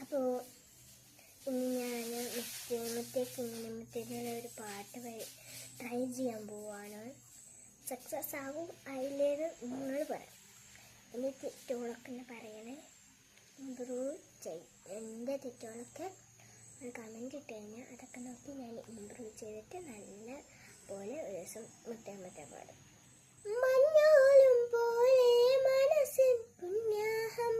അപ്പോൾ ഇന്ന് ഞാൻ മുത്തേക്കുള്ള ഒരു പാട്ട് ട്രൈ ചെയ്യാൻ പോവാണ്. സക്സസ് ആകും അതിലേത് നിങ്ങൾ പറയാം. എൻ്റെ തെറ്റുകളൊക്കെ പറയണേ, ഇമ്പ്രൂവ് എൻ്റെ തെറ്റുകളൊക്കെ ഒരു കമൻറ്റ് ഇട്ട് കഴിഞ്ഞാൽ അതൊക്കെ നോക്കി ഞാൻ ഇമ്പ്രൂവ് ചെയ്തിട്ട് നല്ല പോലെ ഒരു ദിവസം മുത്തേ പാടും. മഞ്ഞോളം പോലെ മനസ്സിൻ പുണ്യാഹം